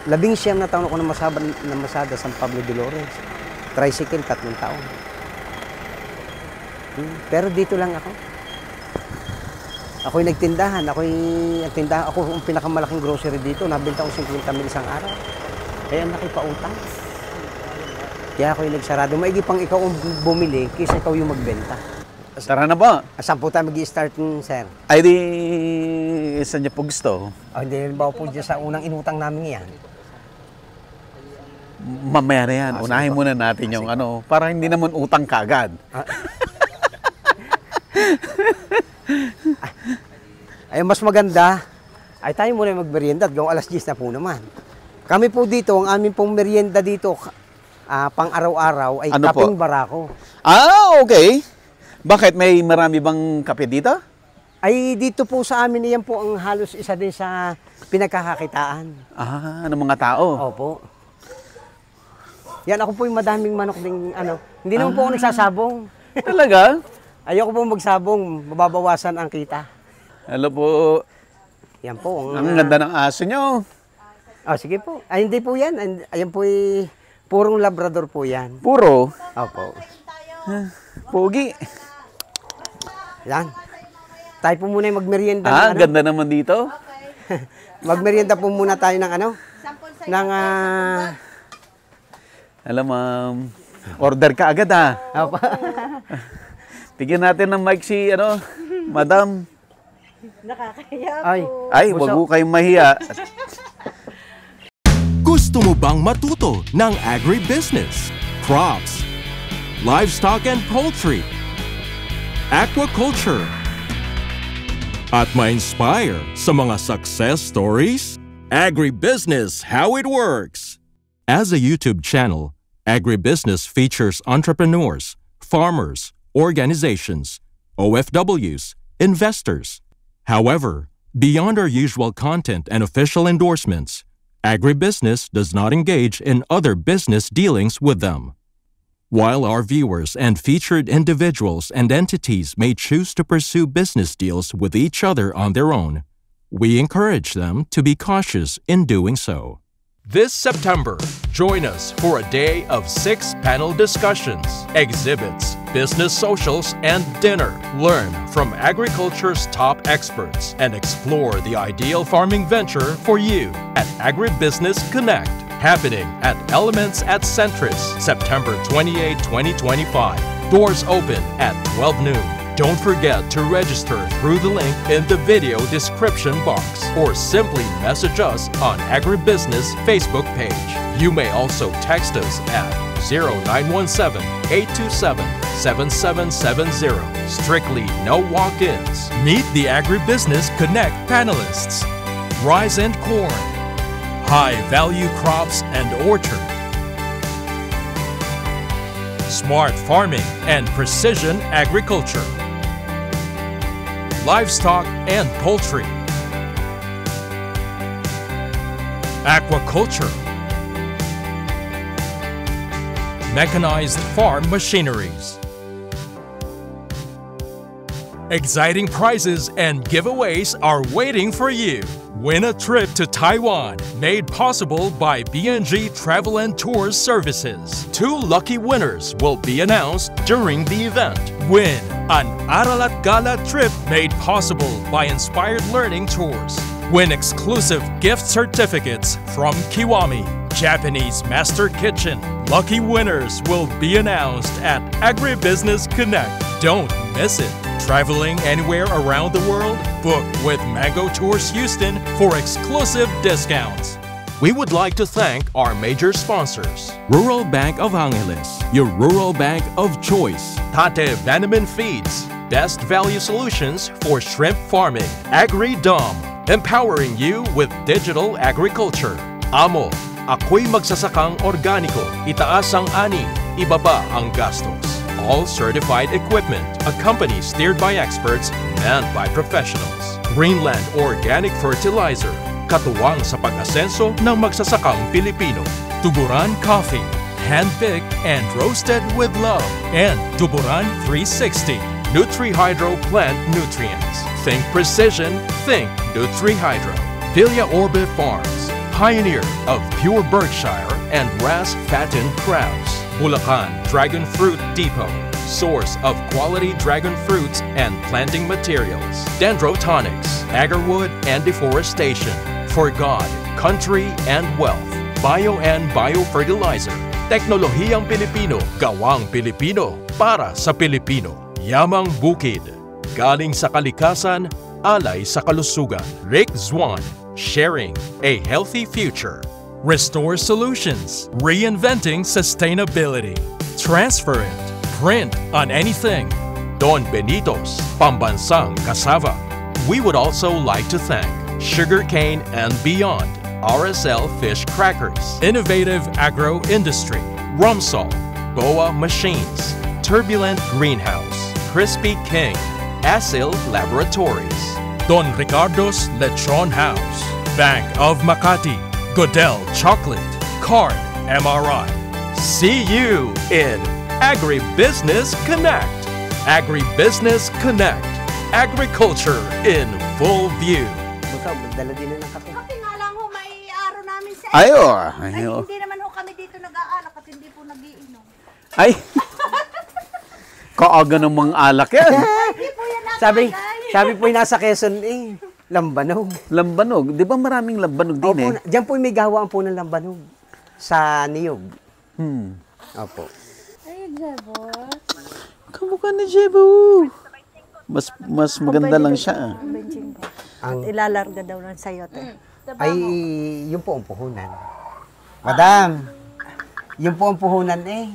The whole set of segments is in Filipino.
19 na taon ako na masada San Pablo de Lores. Tricycle, 3 taon. Pero dito lang ako. Ako'y nagtindahan. Ako ang pinakamalaking grocery dito. Nabenta ko 50,000 isang araw. Kaya nakipautang. Kaya ako'y nagsarado. Maigi pang ikaw ang bumili kaysa ikaw yung magbenta. Tara na ba? Saan po tayo mag-i-start, sir? Ay di, saan niya po gusto? Hindi, halimbawa po dyan sa unang inutang namin yan. Mamaya na yan. Unahin muna natin yung ano, para hindi naman utang kagad. Ay, mas maganda, ay tayo muna magmerienda at gawang 10:00 na po naman. Kami po dito, ang aming pong merienda dito, pang araw-araw ay Ano kaping po? barako. Okay. Bakit? May marami bang kape dito? Ay, dito po sa amin, iyan po ang halos isa din sa pinagkakakitaan. Ng mga tao. Opo. Yan, ako po yung madaming manok din, hindi naman po ako nagsasabong. Talaga? Ayoko po magsabong, mababawasan ang kita. Hello po. Yan po. Ang ganda ng aso nyo. Sige po. Ay, hindi po yan. Ayan po ay purong labrador po yan. Puro. Opo. Pogi. Yan. Tayo po muna yung magmerienda. Ganda naman dito. Magmerienda po muna tayo ng Alam, ma'am. Order ka agad, ha? Opo. Tigyan natin ng mic si, madam. Nakakahiya po. Ay, wag mo kayong mahiya. Gusto mo bang matuto ng agribusiness, crops, livestock and poultry, aquaculture, at ma-inspire sa mga success stories? Agribusiness, how it works! As a YouTube channel, Agribusiness features entrepreneurs, farmers, organizations, OFWs, investors. However, beyond our usual content and official endorsements, Agribusiness does not engage in other business dealings with them. While our viewers and featured individuals and entities may choose to pursue business deals with each other on their own, we encourage them to be cautious in doing so. This September, join us for a day of 6 panel discussions, exhibits, business socials, and dinner. Learn from agriculture's top experts and explore the ideal farming venture for you at Agribusiness Connect, happening at Elements at Centris, September 28, 2025. Doors open at 12 noon. Don't forget to register through the link in the video description box or simply message us on Agribusiness Facebook page. You may also text us at 0917-827-7770. Strictly no walk-ins. Meet the Agribusiness Connect panelists. Rice and corn, high-value crops and orchard, smart farming and precision agriculture, livestock and poultry, aquaculture, mechanized farm machineries. Exciting prizes and giveaways are waiting for you. Win a trip to Taiwan, made possible by BNG Travel and Tours Services. 2 lucky winners will be announced during the event. Win an Aralat Gala trip made possible by Inspired Learning Tours. Win exclusive gift certificates from Kiwami, Japanese Master Kitchen. Lucky winners will be announced at Agribusiness Connect. Don't miss it. Traveling anywhere around the world? Book with Mango Tours Houston for exclusive discounts. We would like to thank our major sponsors. Rural Bank of Angeles, your rural bank of choice. Tate Bannerman Feeds, best value solutions for shrimp farming. AgriDom, empowering you with digital agriculture. Amo, ako'y magsasakang organiko. Itaas ang ani, ibaba ang gastos. All certified equipment, a company steered by experts, manned by professionals. Greenland Organic Fertilizer, katuwang sa pag-asenso ng magsasakang Pilipino. Tuburan Coffee, hand-picked and roasted with love. And Tuburan 360, Nutri-Hydro Plant Nutrients. Think precision, think Nutri-Hydro. Villa Orbe Farms, pioneer of pure Berkshire and grass-fattened crabs. Bulacan Dragon Fruit Depot, source of quality dragon fruits and planting materials. Dendrotonics, agarwood and deforestation. For God, country and wealth. Bio and biofertilizer. Teknolohiyang Pilipino, gawang Pilipino, para sa Pilipino. Yamang Bukid, galing sa kalikasan, alay sa kalusugan. Rick Zwan, sharing a healthy future. Restore Solutions, reinventing sustainability. Transparent, print on anything. Don Benitos, Pambansang Cassava. We would also like to thank Sugarcane and Beyond, RSL Fish Crackers, Innovative Agro Industry, Rumsol, Boa Machines, Turbulent Greenhouse, Crispy King, Asil Laboratories, Don Ricardo's Lechon House, Bank of Makati, Goodell Chocolate, Card MRI. See you in Agribusiness Connect. Agribusiness Connect. Agriculture in full view. Busa, dala din na ng kape. Kape nga lang ho, may araw namin sa Ayo. Ay, Ayo. hindi naman ho kami dito nag-aalak at hindi po nagiinom. Ay. Kaaga ng mga alak yan. Hindi po yan Sabi po yung nasa Quezon eh, lambanog. Lambanog. Di ba maraming lambanog din Opo, eh? diyan po may gawaan po ng lambanog. Sa Niyog. Opo. Ay, Jebos. Kamukha ni Jebo. Mas maganda lang siya. At ilalarga daw ng sayote. Ay, yun po ang puhunan. Madam, yun po ang puhunan eh.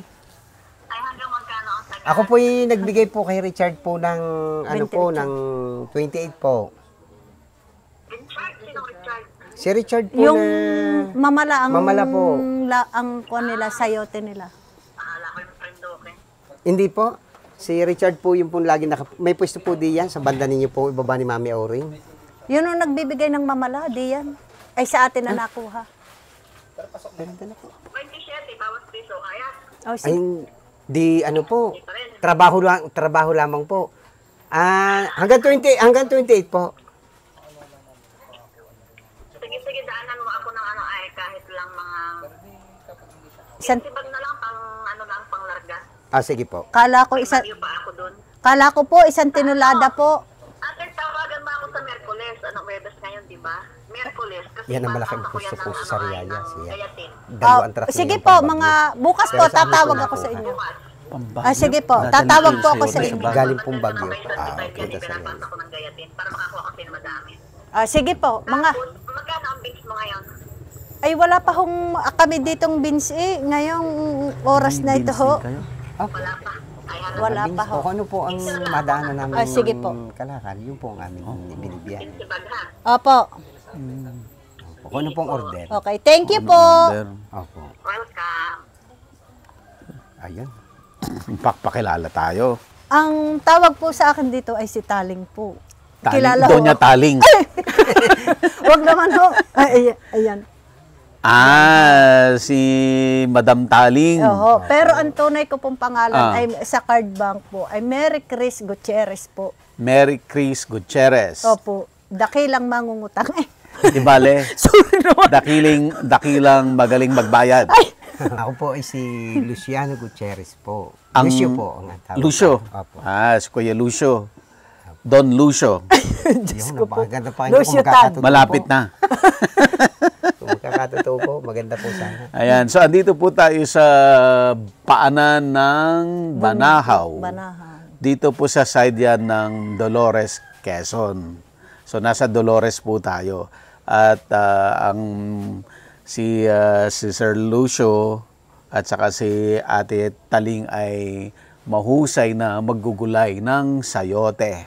Ako po yung nagbigay po kay Richard po ng, ano po, ng 28 po. Si Richard po Yung na... mamala ang Mamala po. ang kuha nila, sayote nila. Hindi po. Si Richard po yung po lagi may pwesto po diyan sa banda ninyo po, ibaba ni Mami Auring. Yun ang nagbibigay ng mamala, di yan. Ay sa atin na nakuha. Ganda na po. 27, bawas piso, kaya? Oh, Ay, di ano po, trabaho lamang po. Hanggang 28 po. Sige, daanan mo ako ng ano ay kahit lang mga... Isan, Sibag na lang pang ano lang pang larga. Sige po. kala ko Yung pa ako dun. kala ko po isang tinulada po. Ate, tawagan mo ako sa Merkules. Ano, Webes ngayon, di ba? Merkules. Kasi Yan ang parang malaking ako pwesto yan po ng sa ano, Sariaya. ng Siya. Gayatin. Dalawang truck Sige yung po, pambagyo. mga bukas po Pero sa amin tatawag po ako sa nakuha. inyo. Bukas. Sige po, Dadalhin tatawag ko po ako sa'yo sa sa inyo. bahay. Galing pong Bagyo. May 25 Okay, yan, that's pinapasa ko ng Gayatin para makakuha ko sino madami. Sige po, mga Tapos, magkano ang bins mo ngayon? ay wala pa hong kami ditong bins ngayong oras na ito ho. Wala pa. Ayan. Wala pa ho. Kung ano po ang madaanan namin sige po. kalakal, yun po ang aming binibiyahe. Sibag ha. Opo. Kung ano pong order. Okay, thank you po. Opo. Welcome. Ayun. Pakilala tayo. Ang tawag po sa akin dito ay si Taling po. Kilala Doña ho. Taling. Wag naman ho. Ay, ayan. Si Madam Taling. Oho. Pero ang tunay ko pong pangalan Ah. ay sa card bank po ay Mary Chris Gutierrez po. Mary Chris Gutierrez. Opo. Dakilang mangungutang. Di bale? Sorry naman. Dakilang magaling magbayad. Ako po ay si Luciano Gutierrez po. Ang- Lucio po ang tawag. Lucio. Opo. Si Kuya Lucio. Don Lucio. Yun, maganda pa Lucio Tan. Malapit na. Kung magkakatotoo po, maganda po sana. Ayan. So, andito po tayo sa paanan ng Banahaw. Banahaw. Dito po sa side yan ng Dolores, Quezon. So, nasa Dolores po tayo. At si Sir Lucio at saka si Ate Taling ay mahusay na maggugulay ng sayote.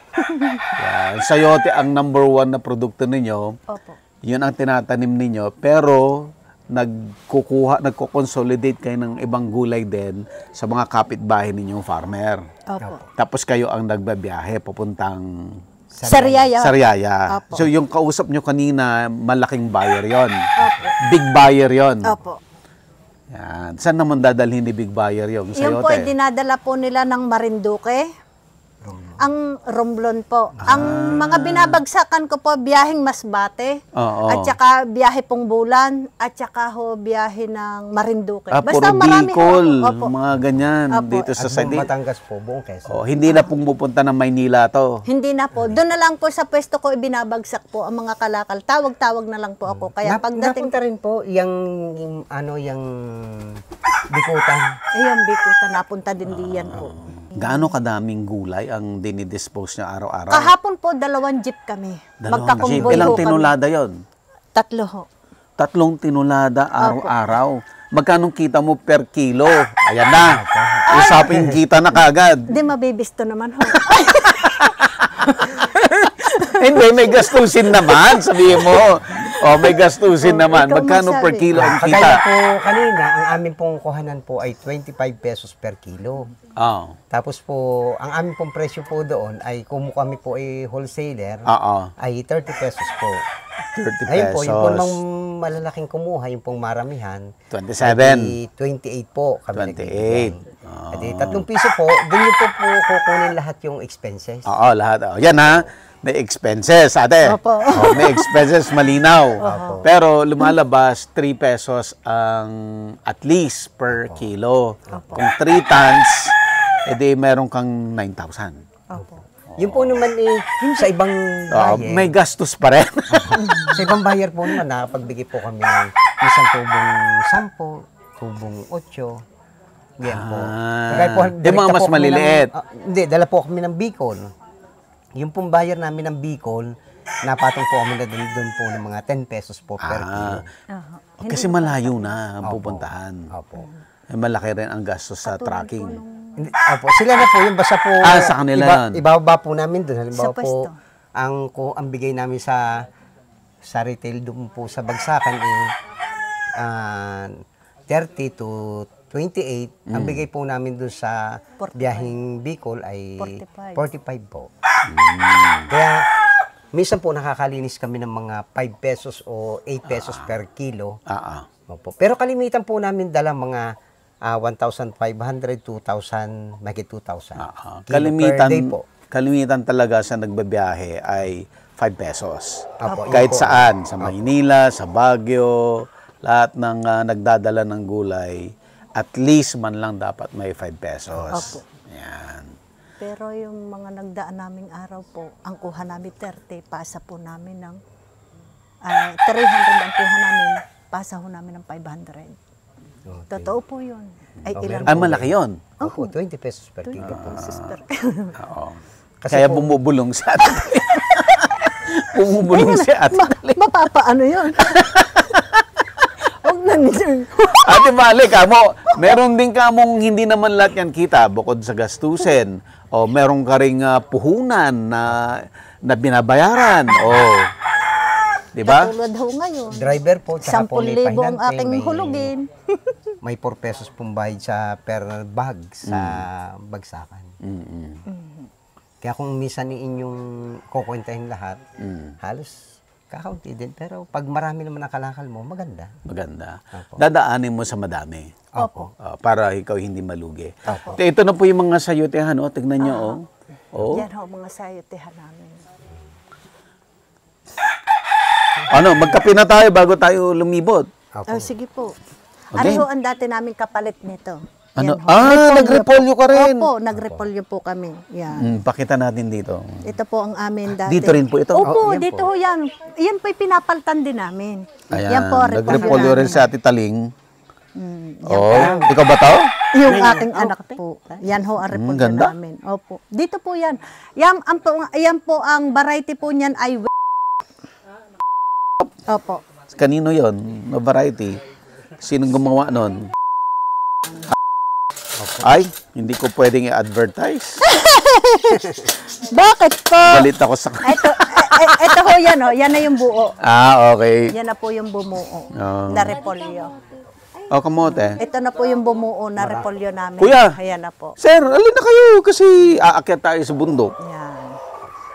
Yan. Sayote ang number 1 na produkto ninyo. Opo. Yun ang tinatanim ninyo. Pero nagko-consolidate kayo ng ibang gulay din sa mga kapitbahay ninyong farmer. Opo. Tapos kayo ang nagbabiyahe papuntang Sariaya. Sariaya. Opo. So yung kausap nyo kanina, malaking buyer yon. Big buyer yon. Opo. Yan. Saan naman dadalhin ni Big Buyer yung sayote? Yung po ay dinadala po nila ng Marinduque. Ang Romblon po. Ang mga binabagsakan ko po, biyaheng Masbate. Oo. At saka biyahe pong Bulan. At saka ho, biyahe ng Marinduque. Puro Bicol, Opo. mga ganyan, Opo. dito sa At side. buong Batangas po, buong Quezon. Oh, hindi na pong pupunta ng Maynila to. Hindi na po. Doon na lang po sa pwesto ko ibinabagsak po ang mga kalakal. Tawag-tawag na lang po ako. Kaya pagdating... Napunta rin po yung bikutan. Ayun, Bikuta, napunta din diyan po. Gaano kadaming gulay ang dinidispose niya araw-araw? Kahapon po, 2 jeep kami. Magkakumboy Ilang ho kami. tinulada yon? 3 ho. 3 tinulada araw-araw. Magkano kita mo per kilo? Ayan na. Usapin kita na kagad. Hindi, mabibisto naman ho. Hindi, may gastusin naman. Sabihin mo. Oh, may gastusin naman. ikaw Magkano per magsabi. kilo ang Kagaya kita? po kanina, ang aming pong kuhanan po ay 25 pesos per kilo. Oh. Tapos po, ang aming pong presyo po doon ay kung kami po ay wholesaler, Oo. ay 30 pesos po. 30 Ayun po, yung po pesos. namang malalaking kumuha, yung pong maramihan, 27. ay 28 po kami 28. nagbibigay. At 3 piso po, doon yung po kukunin lahat yung expenses. Oo, lahat. Oh, yan ha. May expenses, ate. Opo. Oh, may expenses, malinaw. Opo. Pero lumalabas 3 pesos ang at least per kilo. Kung 3 tons, edi meron kang 9,000. Opo. Yun po naman sa ibang Oh, buyer, may gastos pa rin. sa ibang buyer po naman, nakapagbigay po kami ng isang tubong 10, tubong 8. Yan po. Kagaya po, Yung mga direkta mas po kami maliliit. Hindi, dala po kami ng Bicol. Yung pong buyer namin ng Bicol, napatong po kami na doon po ng mga 10 pesos po per kilo. Kasi malayo na ang pupuntahan. Opo. Eh, malaki rin ang gastos sa tracking. Opo, sila na po, yung basta po, Sa kanila yan. ibababa po namin doon. Halimbawa Sa pwesto. po, ang bigay namin sa retail doon po sa bagsakan ay 30 to 28. Ang bigay po namin doon sa 45. biyaheng Bicol ay 45. 45 po. Kaya, minsan po nakakalinis kami ng mga 5 pesos o 8 pesos per kilo. Opo. Pero kalimitan po namin dala mga 1,500, 2,000, mahigit 2,000. kilo per day po. Kalimitan talaga sa nagbabiyahe ay 5 pesos. Opo, yun Kahit po. saan, sa Maynila, sa Baguio, lahat ng nagdadala ng gulay, at least man lang dapat may 5 pesos. Opo. Yan. Pero yung mga nagdaan naming araw po, ang kuha namin 30, pasa po namin ng 300 ang kuha namin, pasa ho namin ng 500. Okay. Totoo po yun. Ay, ilan Ay, po? malaki yun. Opo, 20 pesos per 20 kilo po. pesos per Oo. Kasi Kaya po- bumubulong si Ate Dali. Bumubulong si Ate Dali. Mapapaano yun? Huwag na nito. Ate Mali, kamo, meron din kamong hindi naman lahat yan kita bukod sa gastusin. O meron ka ring puhunan na binabayaran. O, di ba? Katulad ho ngayon. Driver po, tsaka po may 10,000 ang pahinante, aking hulugin. may 4 pesos pong bayad sa per bag sa bagsakan. Kaya kung minsan inyong kukwentahin lahat, halos kakaunti din. Pero pag marami naman ang kalakal mo, maganda. Maganda. Opo. Dadaanin mo sa madami. Opo. Para ikaw hindi malugi. Opo. Ito na po yung mga sayotehan. O, tignan nyo. Oh. Yan ho, mga sayotehan namin. Ano, magkape na tayo bago tayo lumibot. Opo. Oh, sige po. Okay. Ano ho ang dati naming kapalit nito? Ano? Yan ho. Nagrepolyo ka rin. Opo, nagrepolyo po kami. Yan. Pakita natin dito. Ito po ang amin dati. Dito rin po ito? Opo, Oh, yan dito po. ho yan. Yan po pinapaltan din namin. Ayan, Yan po, nagrepolyo rin namin. sa Ate Taling. Yan Oh, po. ikaw ba to? Yung aking anak po. Yan ho ang repolyo ganda. namin. Opo. Dito po yan. Yan po ang variety po niyan ay Opo. Kanino yon? Na variety? Sinong gumawa nun? Ay, hindi ko pwedeng i-advertise. Bakit po? Galit ako sa... Ito ho yan ho. Yan na yung buo. Okay. Yan na po yung bumuo Oh. na repolyo. O, kamote. Ito na po yung bumuo na repolyo namin. Kuya! Ayan na po. Sir, alin na kayo kasi aakyat tayo sa bundok. Yan.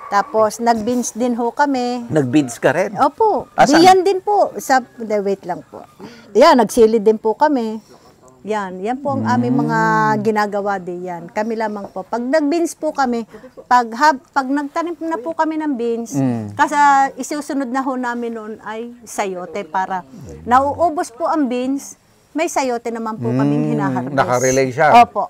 Tapos, nag-beans din ho kami. Nag-beads ka rin. Opo. Asan? Diyan din po. Wait lang po. Yan, nagsilid din po kami. Yan po ang aming mga ginagawa din yan. Kami lamang po. Pag nag-beans po kami, pag nagtanim na po kami ng beans, kasi isusunod na ho namin noon ay sayote para nauubos po ang beans, may sayote naman po kaming hinaharvest. Nakarelay siya. Opo.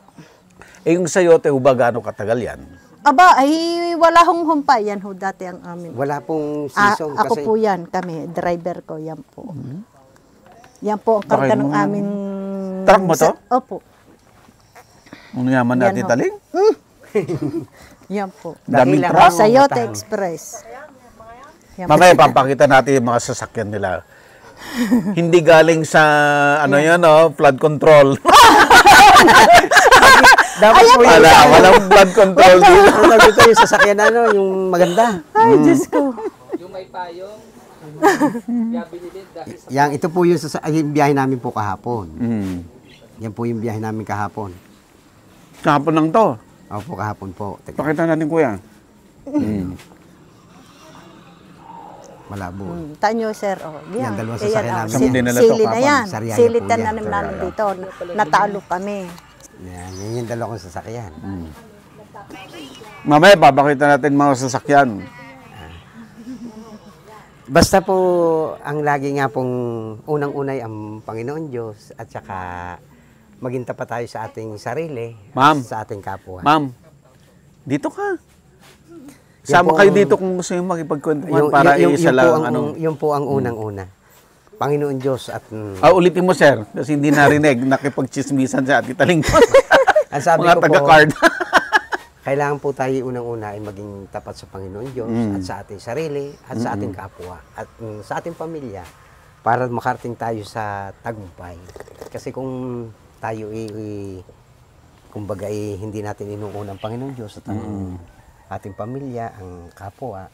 Yung sayote, ba gaano katagal yan? Aba, ay wala hong humpay. Yan ho dati ang amin. Wala pong season Ako kasi po yan, kami, driver ko, yan po. Yan po ang karga ng aming... Truck mo to? Opo. Ano yaman Yan natin ho. taling? Yan po. Daming Dakilang truck. Sayote utang. Express. Yan Mamaya papakita natin yung mga sasakyan nila. Hindi galing sa ano yan, flood control. dapat po yung Walang flood control dito. sabi ko yung sasakyan yung maganda. Ay, Diyos ko. Yang ito po yung biyahe namin po kahapon. Mm. Yan po yung biyahe namin kahapon. Kahapon lang to. Opo, kahapon po. Teka, Pakita natin, kuya. malabo. Tanyo, sir. Oh, Yan, dalawang sasakyan namin. Isang din nila to, Sili na kapag yan. sariaya Silit po na yan. namin namin dito. Natalo kami. Yan yung dalawang sasakyan. Mamaya papakita natin mga sasakyan. Basta po, ang lagi nga pong unang-unay ang Panginoon Diyos at saka maging tapat tayo sa ating sarili Ma'am. at sa ating kapwa. Ma'am, dito ka. Yan Sama po kayo ang- dito kung gusto yung makipagkwentuhan para isa lang. Yun po ang unang-una. Panginoon Diyos at Ulitin mo, sir, kasi hindi narinig. Nakipagchismisan sa Ate Taling. ang sabi Mga ko po, taga-card. kailangan po tayo unang-una ay maging tapat sa Panginoon Diyos at sa ating sarili at sa ating kapwa at sa ating pamilya para makarating tayo sa tagumpay. Kasi kung tayo kumbaga hindi natin inuuna ang Panginoon Diyos at ang ating pamilya, ang kapwa,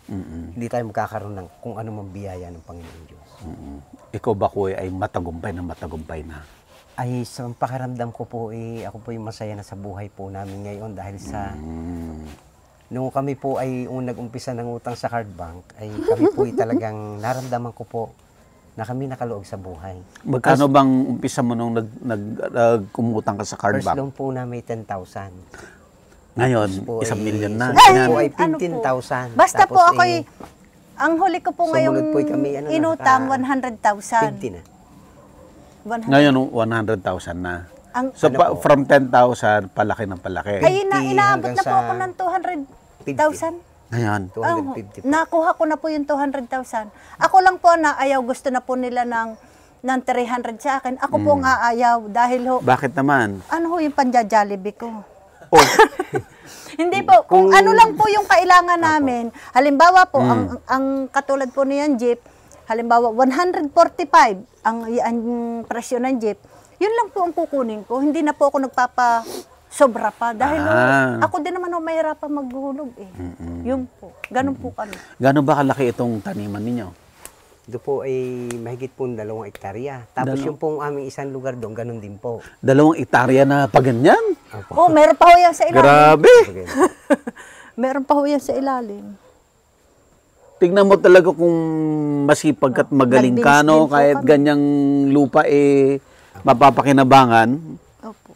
hindi tayo magkakaroon ng kung ano mang biyaya ng Panginoon Diyos. Ikaw ba, kuya, ay matagumpay na? Ay sa pakiramdam ko po ako po yung masaya na sa buhay po namin ngayon dahil sa nung kami po ay nag-umpisa ng utang sa card bank ay kami po ay talagang naramdaman ko po na kami nakaloob sa buhay. Magkano bang umpisa mo nung kumutang ka sa card First bank? loan po namin 10,000. Ngayon, Po 1 million na. Ay, Yan. po ay Ano po? 15,000. Basta po Tapos, ako'y, ang huli ko po ngayong sumunod po kami, inutang 100,000. 50 na. 100. Ngayon, 100,000 na. Ang, So, Ano po? from 10,000, palaki ng palaki. ay, inaabot hanggang na po sa ako ng 200,000. Ngayon, 250 po. Nakuha ko na po yung 200,000. Ako lang po na ayaw, gusto na po nila ng 300 sa akin. Ako po ang aayaw dahil ho, bakit naman? ano ho yung panja-Jollibee ko? Oh, Hindi po, kung ano lang po yung kailangan namin. Halimbawa po, ang katulad po niyan jeep, halimbawa 145 ang presyo ng jeep, yun lang po ang kukunin ko. Hindi na po ako sobra pa. Dahil ako din naman mahirapan maghulog eh. Yun po. Ganun po kami. gano'n ba kalaki itong taniman ninyo? Ito po ay mahigit po 2 hektarya. Tapos yung pong aming isang lugar doon, ganun din po. 2 hektarya na paganyan? Oh, meron pa ho yan sa ilalim. Grabe! Meron pa ho yan sa ilalim. Tignan mo talaga kung masipag at magaling ka, Nag-beans no? din po Kahit kami. ganyang lupa, mapapakinabangan. Opo.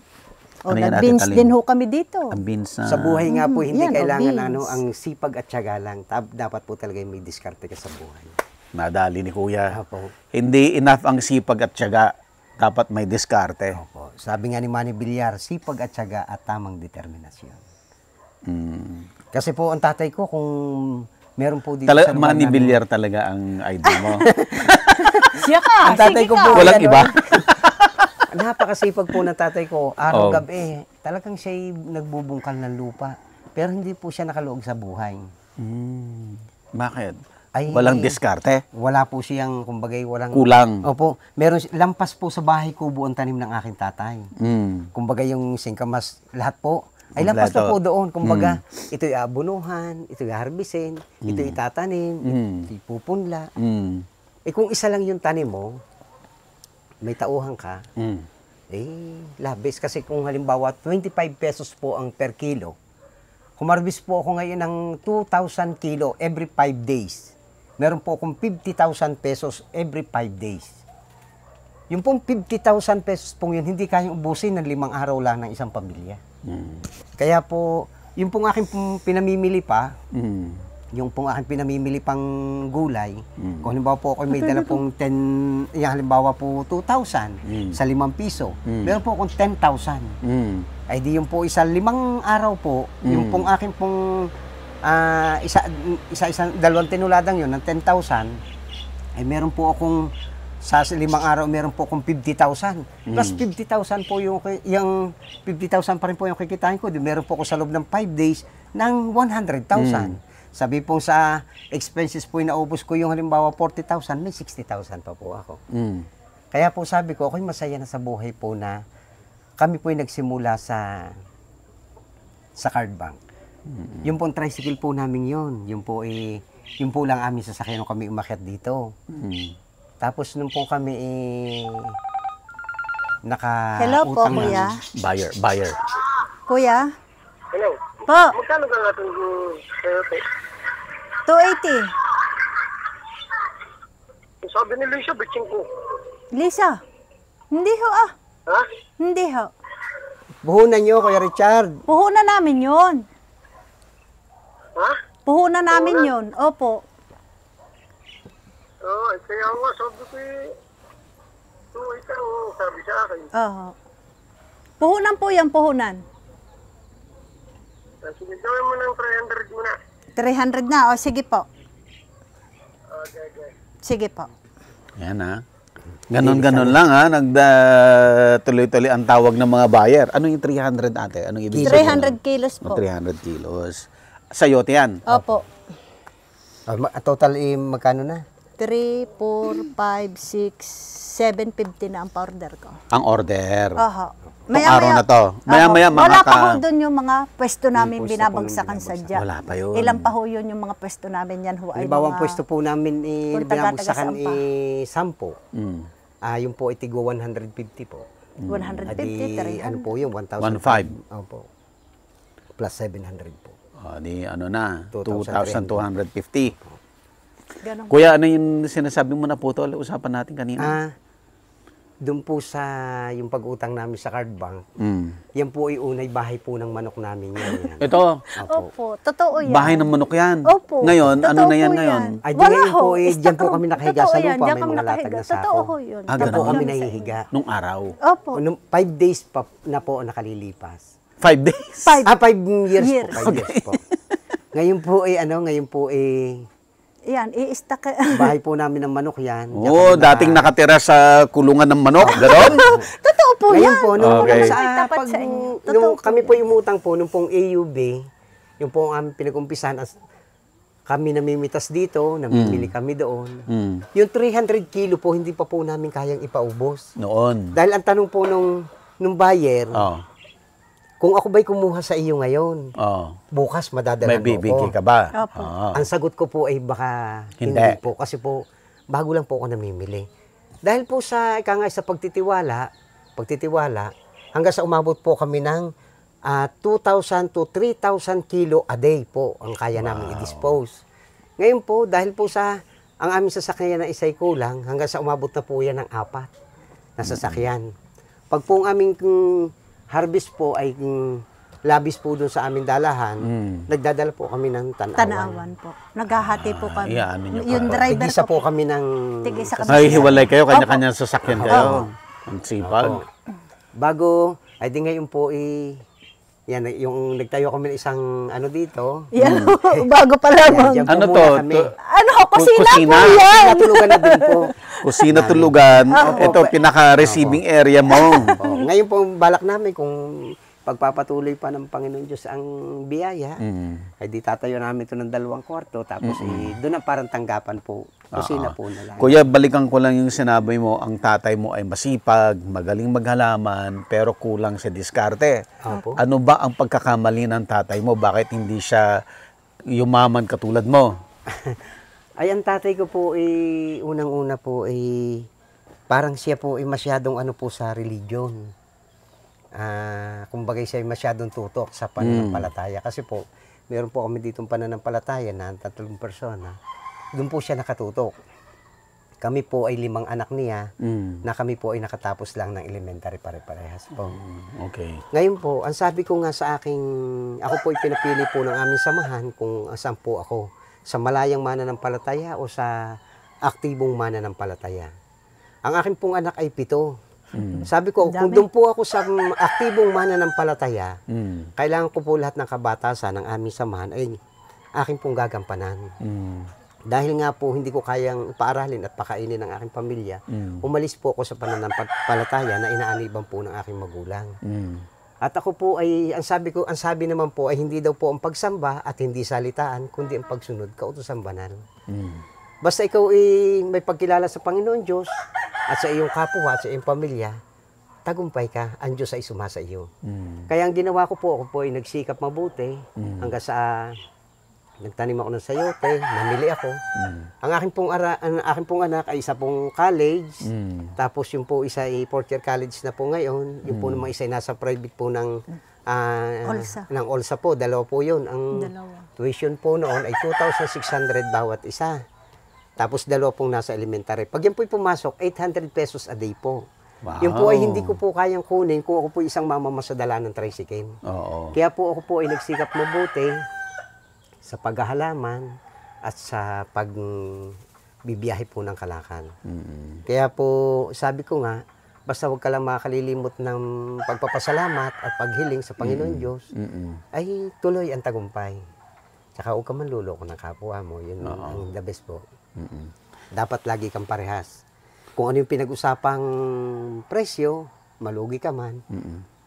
Ano yan, Ate Nag-beans Taling? din ho kami dito. Ang beans na... Sa buhay nga po, hindi yan, kailangan beans. ang sipag at tiyaga lang. Dapat po talaga may diskarte ka sa buhay. Nadali ni Kuya. Opo. Hindi enough ang sipag at tiyaga. Dapat may diskarte. Opo. Sabi nga ni Manny Villar, sipag at tiyaga at tamang determinasyon. Kasi po ang tatay ko, kung meron po dito Talaga, lugar Manny namin- Villar talaga ang idol mo. Siya ka! Ang tatay ko po, Walang ganun. iba? Napakasipag po ng tatay ko. Oh. Araw-gabi, talagang siya'y nagbubungkal ng lupa. Pero hindi po siya nakaluog sa buhay. Bakit? Ay, Walang diskarte? Wala po siyang, kumbaga, walang... Kulang? Opo. Meron, lampas po sa bahay kubo ang tanim ng aking tatay. Kumbaga yung singkamas, lahat po. Ay lampas Kompleto. na po doon. Kumbaga, ito'y abunuhan, ito'y harbisin, ito'y itatanim, ito'y pupunla. Eh kung isa lang yung tanim mo, may tauhan ka, labis. Kasi kung halimbawa, 25 pesos po ang per kilo, kumarbis po ako ngayon ng 2,000 kilo every 5 days. Meron po akong 50,000 pesos every 5 days. Yung pong 50,000 pesos pong yun, hindi kayang ubusin ng 5 araw lang ng isang pamilya. Kaya po, yung pong aking pong pinamimili pa, yung pong aking pinamimili pang gulay, kung halimbawa po ako may dala pong 10, yung halimbawa po 2,000 sa 5 piso, meron po akong 10,000. Ay di yung po isa 5 araw po, yung pong aking pong dalawang tinuladang yun ng 10,000, ay meron po akong sa 5 araw meron po akong 50,000. Plus 50,000 po yung 50,000 pa rin po yung kikitain ko. Di meron po ako sa loob ng 5 days ng 100,000. Sabi po sa expenses po yung naubos ko yung halimbawa 40,000, may 60,000 pa po ako. Kaya po sabi ko, ako'y masaya na sa buhay po na kami po yung nagsimula sa card bank. Yung pong tricycle po namin yun. Yung po lang aming sasakyan nung kami umakyat dito. Tapos nung po kami Hello po, naka-utang kuya. Buyer. Kuya? Hello. Po, Magkano ka nga itong sayote? 280. Sabi ni Lisa, bitching ko. Lisa? Hindi ho Ha? Hindi ho. buhunan nyo, Kuya Richard. Puhunan namin yun. Ha? Puhunan namin yun. Opo. Oo, kaya nga, sabi ko ito ang sabi sa akin. Oho. Puhunan po yan, puhunan. Sige, gawin mo ng 300 muna. 300 na. O, sige po. Okay. Sige po. Yan ha. Ganon lang ha. Tuloy-tuloy ang tawag ng mga buyer. Ano yung 300 ate? Anong ibig sabihin? 300 kilos po. 300 kilos. Sayote yan. Opo. Total magkano na? 3, 4, 5, 6, 750 na ang order ko. Ang order. Oho. Itong araw na to. Maya-maya Wala pa ho makaka... doon yung mga pwesto namin pwesto binabagsakan po sa yung dyan. Wala pa yun. Ilan pa ho yun yung mga pwesto namin yan ho ay Halimbawa, ang mga... pwesto po namin Kung taga-taga binabagsakan saan pa? 10. Yung po itigo 150 po. 150, Adi, 300. ano po yung 1,000? 1,500. Opo. Plus 700 po. Di ano na, 2,350. 2,250. Ganun. Kuya, ano yung sinasabi mo na po tol? Usapan natin kanina. Doon po sa yung pag-utang namin sa card bank, yan po ay unay bahay po ng manok namin yan. Ito, Opo, totoo yan. bahay ng manok yan. Opo. Ngayon, ano Totoo na yan po ngayon? Ay, di Wala ngayon ho. po, dyan Stock po room. kami nakahiga Totoo sa yan. lupa, Diyan may kami mga latag nakahiga. na sako. Totoo ho yun. Ah, Diyan po ganun. kami nahihiga. Nung araw. Opo. Nung 5 days pa na po nakalilipas. 5 days. 5. 5 years Years. po. 5 years po. Ngayon po Yan, i-stack. bahay po namin ng manok yan. Diyan Oo, kami dating nakatira sa kulungan ng manok. Ganon? Totoo po Ngayon yan. po, nung, Okay. sa, May tapat pag, sa inyo. Totoo nung po kami yan. po umutang po, nung pong AUB, yung pong aming pinag-umpisahan, kami namimitas dito, namimili kami doon. Yung 300 kilo po, hindi pa po namin kayang ipaubos. Noon. Dahil ang tanong po nung buyer, Oh. kung ako ba'y kumuha sa iyo ngayon, Oh. bukas madadala May mo bibigay ko. ka ba? Opo. Oo. Ang sagot ko po ay baka Hindi. hindi po. Kasi po, bago lang po ako namimili. Dahil po sa pagtitiwala, hanggang sa umabot po kami ng 2,000 to 3,000 kilo a day po ang kaya namin i-dispose. Ngayon po, dahil po sa ang aming sasakyan na isa'y kulang, hanggang sa umabot na po yan ng 4 na sasakyan. Pag po ang aming harvest po ay labis po doon sa aming dalahan, nagdadala po kami ng tanawan. Tanawan po. Naghahati po kami. ano nyo Yung pa. driver Tigisa ko po kami ng Tigisa kami. Ay, hiwalay kayo, kanya-kanya sasakyan kayo. Ang sipag. Opo. Bago, ay di ngayon po yan, yung nagtayo kami ng isang ano dito. Yan, bago pa lamang. Diyan po Ano muna to? kami. Ano, kusina Kusina? po yan. Natulugan na din po. Kusina, tulugan. Ito, pinaka-receiving area mo. Ngayon po, balak namin kung pagpapatuloy pa ng Panginoon Diyos ang biyaya, ay di tatayo namin ito ng 2 kwarto, tapos doon na parang tanggapan po. Kusina po na lang. Kuya, balikan ko lang yung sinabi mo, ang tatay mo ay masipag, magaling maghalaman, pero kulang sa diskarte. Opo. Ano ba ang pagkakamali ng tatay mo? Bakit hindi siya yumaman katulad mo? Ay, ang tatay ko po unang-una po parang siya po masyadong ano po sa religion. Kumbaga siya masyadong tutok sa pananampalataya. Kasi po, meron po kami ditong pananampalataya na 3 persona. Doon po siya nakatutok. Kami po ay 5 anak niya, Mm. na kami po ay nakatapos lang ng elementary pare-parehas po. Okay. Ngayon po, ang sabi ko nga sa aking, ako po ay pinapili po ng aming samahan kung saan po ako, sa malayang mananampalataya o sa aktibong mananampalataya. Ang aking pong anak ay 7. Sabi ko, kung doon po ako sa aktibong mananampalataya, Mm. kailangan ko po lahat ng kabatasan ng aming samahan ay aking pong gagampanan. Mm. Dahil nga po hindi ko kayang paaralin at pakainin ng aking pamilya, umalis po ako sa pananampalataya na inaaniban po ng aking magulang. Mm. At ako po ay, ang sabi naman po ay hindi daw po ang pagsamba at hindi salitaan, kundi ang pagsunod, kautusan banal. Mm. Basta ikaw ay may pagkilala sa Panginoon Diyos at sa iyong kapwa at sa iyong pamilya, tagumpay ka, ang Diyos ay sumasa iyo. Mm. Kaya ang ginawa ko po, ako po ay nagsikap mabuti hanggang sa nagtanim ako ng sayote, namili ako. Ang aking pong anak ay isa pong college, tapos yung po isa ay 4th year college na po ngayon, yung po naman isa ay nasa private po ng Olsa. ng Olsa po, 2 po yun. Ang Dalawa. tuition po noon ay 2,600 bawat isa. Tapos 2 pong nasa elementary. Pag yan po'y pumasok, 800 pesos a day po. Wow. Yung po ay hindi ko po kayang kunin kung ako po isang mamamasadalan ng tricycle. Oo. Kaya po ako po ay nagsikap mabuti sa paghahalaman at sa pagbibiyahe po ng Kalakan. Kaya po sabi ko nga, basta huwag ka lang makakalilimot ng pagpapasalamat at paghiling sa Panginoon Diyos, ay tuloy ang tagumpay. Tsaka huwag ka man luloko ng kapwa mo. Yun ang the best po. Dapat lagi kang parehas. Kung ano yung pinag-usapang presyo, malugi ka man,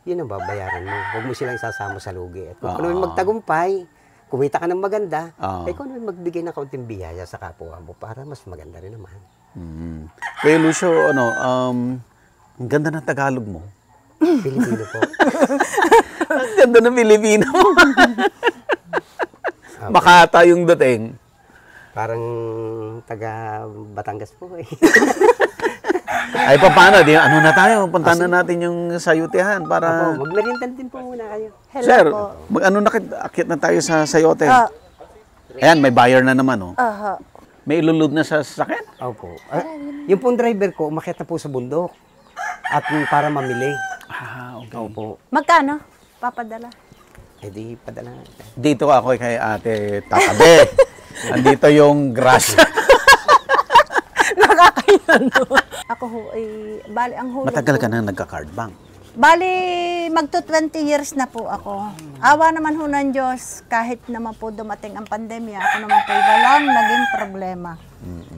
yun ang babayaran mo. Huwag mo silang sasama sa lugi. At kung ano yung magtagumpay, kumita ka ng maganda, ay kung ano yung magbigay ng kaunting biyaya sa kapwa mo para mas maganda rin naman. Kaya Lucio, ang ganda ng Tagalog mo. Pilipino po. Ang ganda ng Pilipino mo. Makata yung dating. Parang taga Batangas po eh. Ay, paano? Ano na tayo? Punta na natin yung sayutihan para... Opo, magmerindan din po muna kayo. Hello Sir, po. ano akit na tayo sa sayote. Ah. Ayan, may buyer na naman, oh. Aha. May ilulub na sa sakit. Opo. Yung pong driver ko, umakyat na po sa bundok. At para mamili. Okay. Opo. Magkano? Papadala. Eh di padala. Dito ako kay Ate Tatabe. Andito yung grass. Ako ho, bali ang hulog Matagal ko. ka na nagka-card bank. Bali, magto 20 years na po ako. Awa naman ho ng Diyos, kahit naman po dumating ang pandemya, ako naman po walang naging problema.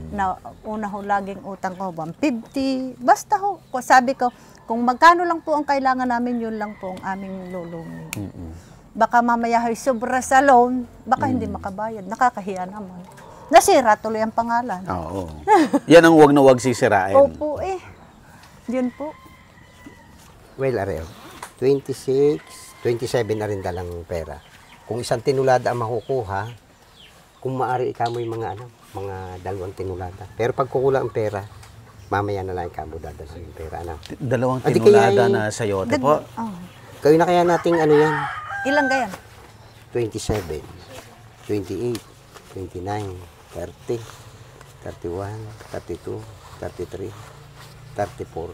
Na una ho, laging utang ko, 150. Basta ho, sabi ko, kung magkano lang po ang kailangan namin, yun lang po ang aming lulungin. Baka mamaya ho'y sobra sa loan, baka hindi makabayad. Nakakahiya naman. Nasira tuloy ang pangalan. Oo. Yan ang wag na wag sisirain. Opo eh. Yun po. Well, Areo, 26, 27 na rin dalang pera. Kung isang tinulada ang makukuha, kung maaari ikaw mo yung mga mga 2 tinulada. Pero pag kukulang ang pera, mamaya na lang ikaw mo dadala yung pera. Dalawang Adi tinulada kaya na sayote po. Oh. Gawin na kaya nating yan, Ilang gayan? 27, 28, 29, 30, 31, 32, 33, 34,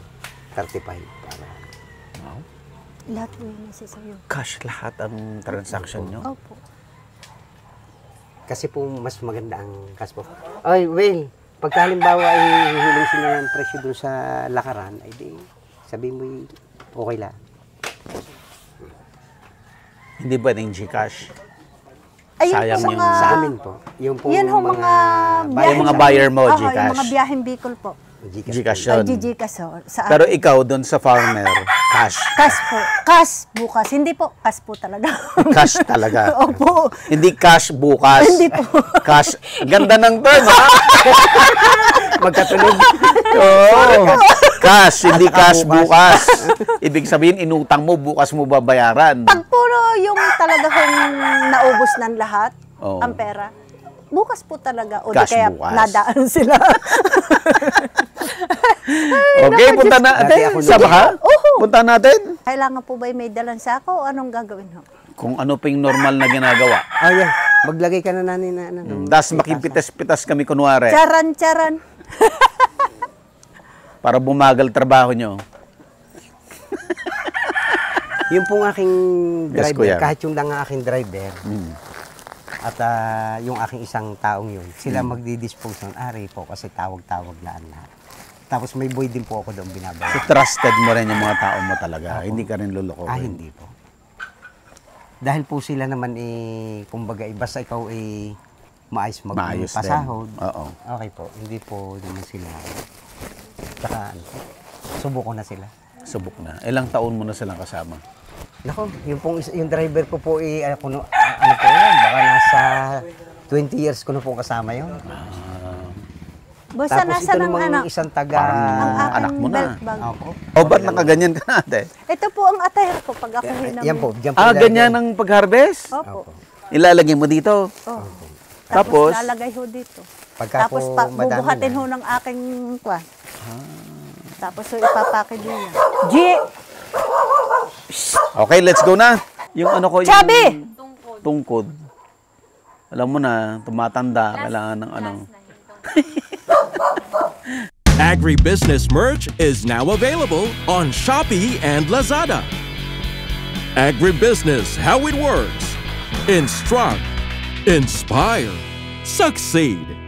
35 para. Wow. Lahat po yun isa sa'yo. Cash lahat ang transaction nyo. Opo. Kasi po mas maganda ang cash po. Ay, well, pagka halimbawa ay hihiling sila ng presyo doon sa lakaran, ay di, sabi mo okay lang. Hindi ba ng Gcash? Ayun Sayang po yung- mga... Sa amin po. Yung po Yan ho, mga Yung mga buyer mo, Oo, Gcash. yung mga biyaheng Bicol po. Gcash Ay, yun. Gcash ho. Sa Pero ikaw doon sa farmer, cash. cash po. Cash bukas. Hindi po. Cash po talaga. Cash talaga. Opo. Hindi cash bukas. Hindi po. Cash. Ganda ng term, ha? Magkatuloy. Oo. Cash, hindi cash bukas. Ibig sabihin, inutang mo, bukas mo babayaran. Pag puro yung talaga kung naubos ng lahat, Oo. ang pera, bukas po talaga. O Cash di kaya bukas. nadaan sila. Okay, punta Dati natin. ako Sa baka? Oo. Punta natin. Kailangan po ba may dalan sa ako o anong gagawin ho? Kung ano pa yung normal na ginagawa. Oh, yeah. Maglagay ka na nanin na Das makipitas-pitas kami kunwari. Charan, charan. Para bumagal trabaho nyo. Yung pong aking Yes, driver, kuya. kahit yung lang ang aking driver, at yung aking isang taong yun, sila magdi-dispose ng ari po kasi tawag-tawag na lahat. Tapos may boy din po ako doon So, binabawa. trusted mo rin yung mga tao mo talaga. Hindi ka rin lulukohin. Hindi po. Dahil po sila naman kumbaga, basta ikaw maayos Maayos din. magpasahod. Oo. Okay po, hindi po naman sila. Tsaka subuko na sila. Subok na. Ilang taon mo na silang kasama? Nako, yung driver ko po ano po yan, baka nasa 20 years ko na po kasama yun. Basta Tapos nasa ito ng namang anak. isang taga... Ang aking anak mo na. belt bag. Opo. O, ba't nakaganyan ka na, ate? Ito po ang attire ko pag ako hinamit. Yan po, dyan po. Ah, ilalagay. ganyan ang pag-harvest? Opo. Ilalagay mo dito? Oh. Tapos? lalagay ho dito. Pagka Tapos po madami bubuhatin na. ho ng aking kwan. Tapos ho ipapake din yan. G! Okay, let's go na. Yung ano ko, yung... Chubby! Tungkod. Alam mo na, tumatanda. Kailangan ng ano. Agribusiness merch is now available on Shopee and Lazada. Agribusiness, how it works. Instruct, inspire, succeed.